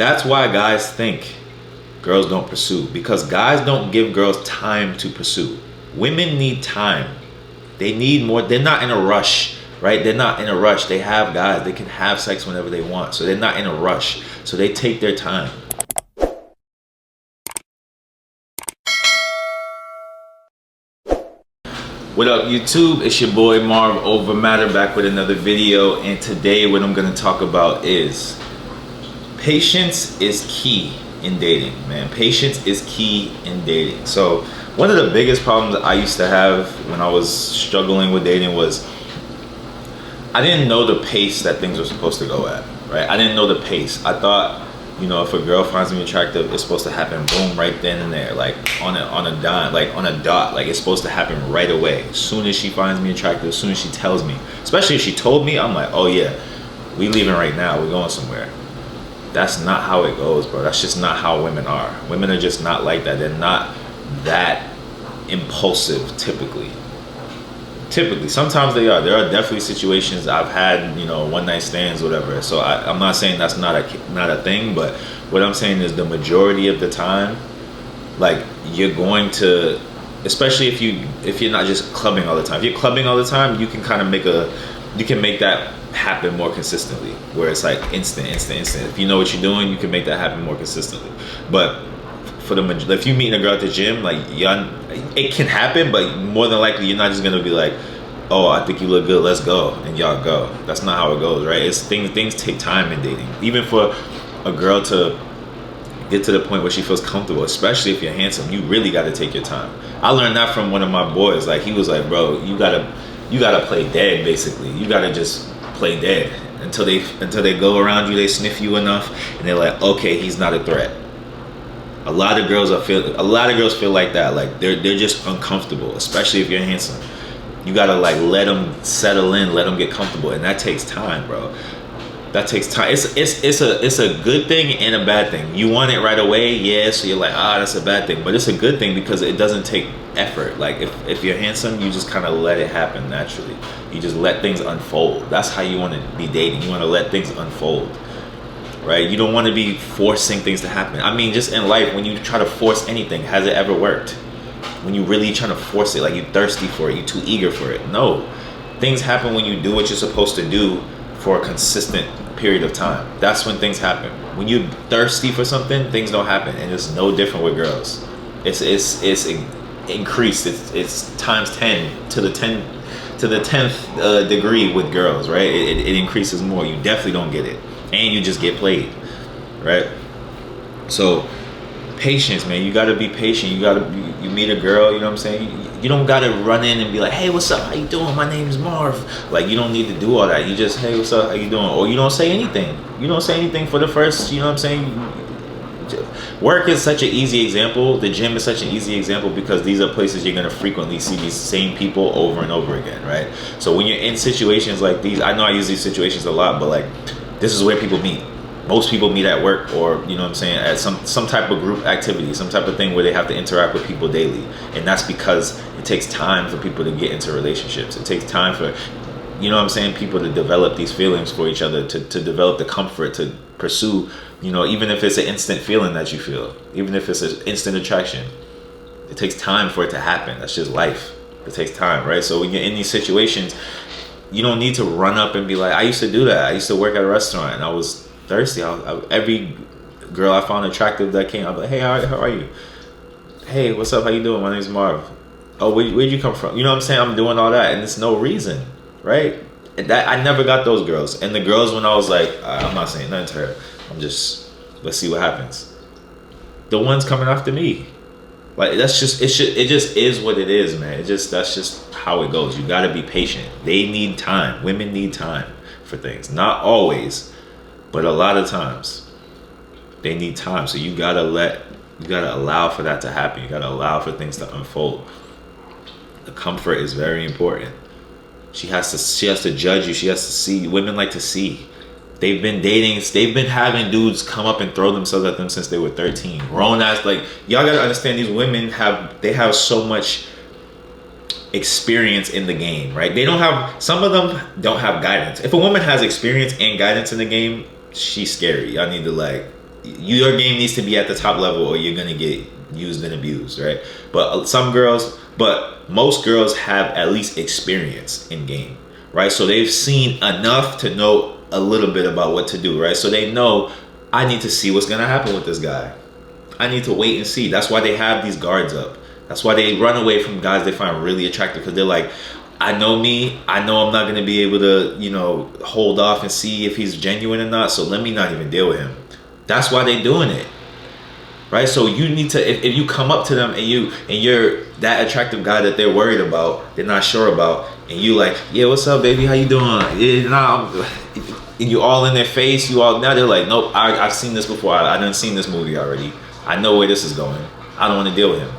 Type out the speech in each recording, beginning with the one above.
That's why guys think girls don't pursue, because guys don't give girls time to pursue. Women need time. They need more. They're not in a rush, right? They're not in a rush. They have guys. They can have sex whenever they want. So they're not in a rush. So they take their time. What up, YouTube? It's your boy Marv Over Matter, back with another video. And today what I'm going to talk about is patience is key in dating, man. Patience is key in dating. So one of the biggest problems I used to have when I was struggling with dating was I didn't know the pace that things were supposed to go at, right? I didn't know the pace. I thought, you know, if a girl finds me attractive, it's supposed to happen boom, right then and there, like on a dime, like on a dot. Like it's supposed to happen right away. As soon as she finds me attractive, as soon as she tells me, especially if she told me, I'm like, oh yeah, we leaving right now, we're going somewhere. That's not how it goes, bro. That's just not how women are. Women are just not like that. They're not that impulsive typically. Sometimes they are. There are definitely situations I've had, you know, one night stands, whatever. So I'm not saying that's not a thing, but what I'm saying is the majority of the time, like you're going to, especially if you're not just clubbing all the time. If you're clubbing all the time, you can kind of make that happen more consistently, where it's like instant. If you know what you're doing, you can make that happen more consistently. But if you meet a girl at the gym, like it can happen, but more than likely you're not just gonna be like, oh, I think you look good, let's go, and y'all go. That's not how it goes, right? It's things take time in dating. Even for a girl to get to the point where she feels comfortable, especially if you're handsome, you really got to take your time. I learned that from one of my boys. Like he was like, bro, you gotta play dead, basically. You gotta just play dead until they go around you, they sniff you enough, and they're like, okay, he's not a threat. A lot of girls feel like that. Like they're just uncomfortable, especially if you're handsome. You gotta like let them settle in, let them get comfortable, and that takes time, bro. That takes time. It's a good thing and a bad thing. You want it right away, yeah. So you're like, that's a bad thing, but it's a good thing because it doesn't take effort. Like if you're handsome, you just kind of let it happen naturally. You just let things unfold. That's how you want to be dating. You want to let things unfold. Right? You don't want to be forcing things to happen. I mean, just in life, when you try to force anything, has it ever worked? When you really trying to force it, like you're thirsty for it, you're too eager for it. No. Things happen when you do what you're supposed to do for a consistent period of time. That's when things happen. When you're thirsty for something, things don't happen. And it's no different with girls. It's increased. It's times 10 to the 10th degree with girls, right? It increases more. You definitely don't get it. And you just get played, right? So patience, man. You gotta be patient. You meet a girl, you know what I'm saying? You don't gotta run in and be like, hey, what's up? How you doing? My name's Marv. Like, you don't need to do all that. You just, hey, what's up? How you doing? Or you don't say anything. You don't say anything for the first, you know what I'm saying? Work is such an easy example. The gym is such an easy example because these are places you're gonna frequently see these same people over and over again, right? So when you're in situations like these, I know I use these situations a lot, but like, this is where people meet. Most people meet at work, or you know what I'm saying, at some type of group activity, some type of thing where they have to interact with people daily. And that's because it takes time for people to get into relationships. It takes time for, you know what I'm saying, people to develop these feelings for each other, to develop the comfort to pursue, you know, even if it's an instant feeling that you feel, even if it's an instant attraction. It takes time for it to happen. That's just life. It takes time, right? So when you're in these situations, you don't need to run up and be like, I used to do that. I used to work at a restaurant and I was thirsty. Every girl I found attractive that came, I'd be like, hey, how are you? Hey, what's up? How you doing? My name's Marv. Oh, where'd you come from? You know what I'm saying? I'm doing all that and it's no reason, right? And that I never got those girls. And the girls, when I was like, I'm not saying nothing to her. I'm just, let's see what happens. The ones coming after me. Like it just is what it is, man. That's just how it goes. You gotta be patient. They need time. Women need time for things. Not always, but a lot of times they need time. So you gotta allow for that to happen. You gotta allow for things to unfold. The comfort is very important. She has to judge you. She has to see. Women like to see. They've been dating. They've been having dudes come up and throw themselves at them since they were 13. Grown ass, like, y'all gotta understand, these women have so much experience in the game, right? Some of them don't have guidance. If a woman has experience and guidance in the game, she's scary. Y'all need to like your game needs to be at the top level, or you're gonna get used and abused, right? But most girls have at least experience in game, right? So they've seen enough to know a little bit about what to do, right? So they know, I need to see what's gonna happen with this guy. I need to wait and see. That's why they have these guards up. That's why they run away from guys they find really attractive, because they're like, I know me. I know I'm not going to be able to, hold off and see if he's genuine or not. So let me not even deal with him. That's why they're doing it, right? So you need to, if you come up to them and you're that attractive guy that they're worried about, they're not sure about, and you like, yeah, what's up, baby? How you doing? Yeah, nah, and you all in their face. Now they're like, nope, I've seen this before. I done seen this movie already. I know where this is going. I don't want to deal with him.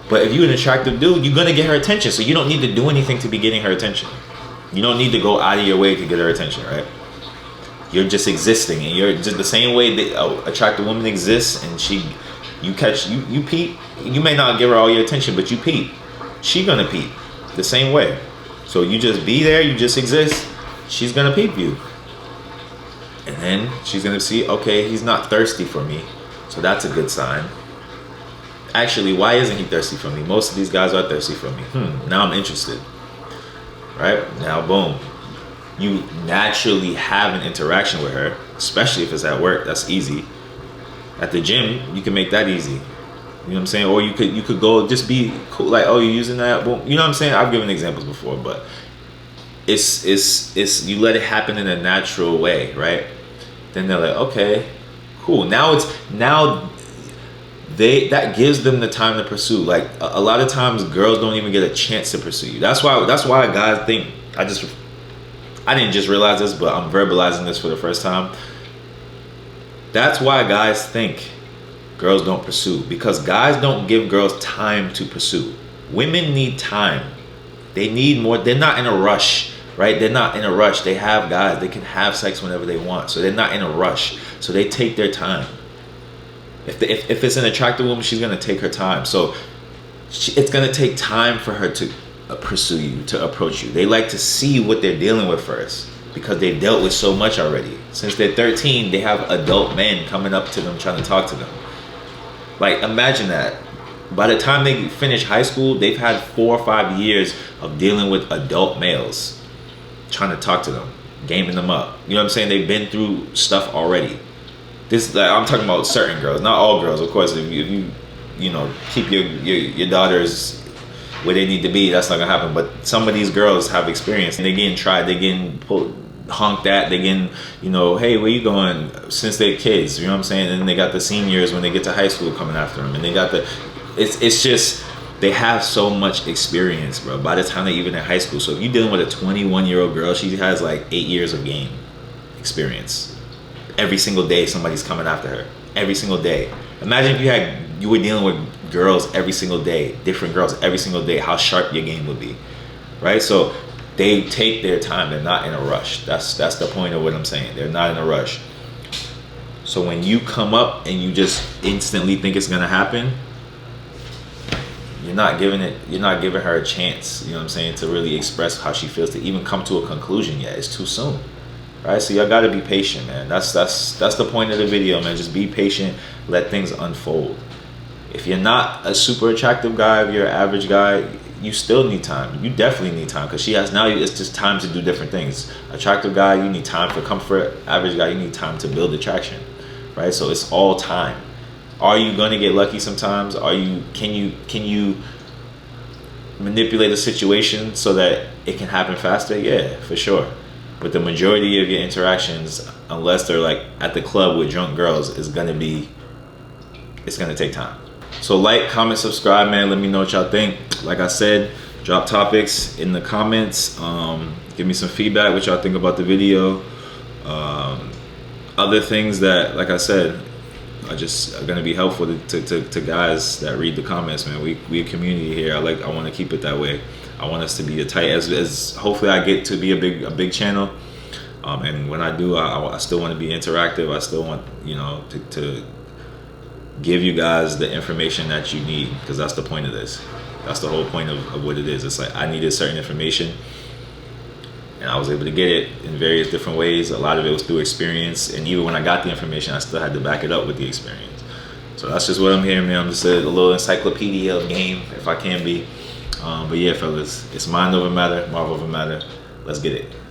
But if you're an attractive dude, you're going to get her attention. So you don't need to do anything to be getting her attention. You don't need to go out of your way to get her attention, right? You're just existing. And you're just the same way that attractive woman exists, and you peep. You may not give her all your attention, but you peep. She going to peep the same way. So you just be there. You just exist. She's going to peep you. And then she's going to see, okay, he's not thirsty for me. So that's a good sign. Actually, why isn't he thirsty for me? Most of these guys are thirsty for me. Now I'm interested. Right? Now, boom. You naturally have an interaction with her, especially if it's at work. That's easy. At the gym, you can make that easy. You know what I'm saying? Or you could go just be cool, like, oh, you're using that? Boom. You know what I'm saying? I've given examples before, but it's you let it happen in a natural way, right? Then they're like, okay, cool. That gives them the time to pursue. Like a lot of times girls don't even get a chance to pursue you. That's why guys think, I didn't just realize this, but I'm verbalizing this for the first time. That's why guys think girls don't pursue, because guys don't give girls time to pursue. Women need time. They need more. They're not in a rush, right? They're not in a rush. They have guys. They can have sex whenever they want. So they're not in a rush. So they take their time. If it's an attractive woman, she's going to take her time. So it's going to take time for her to pursue you, to approach you. They like to see what they're dealing with first, because they've dealt with so much already. Since they're 13, they have adult men coming up to them trying to talk to them. Like, imagine that. By the time they finish high school, they've had 4 or 5 years of dealing with adult males trying to talk to them, gaming them up. You know what I'm saying? They've been through stuff already. I'm talking about certain girls, not all girls, of course. If you keep your daughters where they need to be, that's not gonna happen. But some of these girls have experience, and they're getting tried, they're getting honked at, they're getting, hey, where you going, since they're kids. You know what I'm saying? And then they got the seniors when they get to high school coming after them, and they got it's just, they have so much experience, bro, by the time they're even in high school. So if you're dealing with a 21-year-old girl, she has like 8 years of game experience. Every single day somebody's coming after her. Every single day. Imagine if you were dealing with girls every single day, different girls every single day, how sharp your game would be. Right? So they take their time. They're not in a rush. That's the point of what I'm saying. They're not in a rush. So when you come up and you just instantly think it's gonna happen, you're not giving her a chance, you know what I'm saying, to really express how she feels, to even come to a conclusion yet. It's too soon. Right, so y'all gotta be patient, man. That's the point of the video, man. Just be patient, let things unfold. If you're not a super attractive guy, if you're an average guy, you still need time. You definitely need time, because it's just time to do different things. Attractive guy, you need time for comfort. Average guy, you need time to build attraction. Right, so it's all time. Are you gonna get lucky sometimes? Can you manipulate a situation so that it can happen faster? Yeah, for sure. But the majority of your interactions, unless they're like at the club with drunk girls, it's gonna take time. So like, comment, subscribe, man. Let me know what y'all think. Like I said, drop topics in the comments. Give me some feedback, what y'all think about the video. Other things that, like I said, are gonna be helpful to guys that read the comments, man. We a community here. I want to keep it that way. I want us to be as hopefully I get to be a big channel, and when I do, I still want to be interactive. I still want to give you guys the information that you need, because that's the point of this. That's the whole point of what it is. It's like I needed certain information, and I was able to get it in various different ways. A lot of it was through experience, and even when I got the information, I still had to back it up with the experience. So that's just what I'm hearing, man. I'm just a little encyclopedia of game, if I can be. But yeah, fellas, it's mind over matter, Marvel over matter. Let's get it.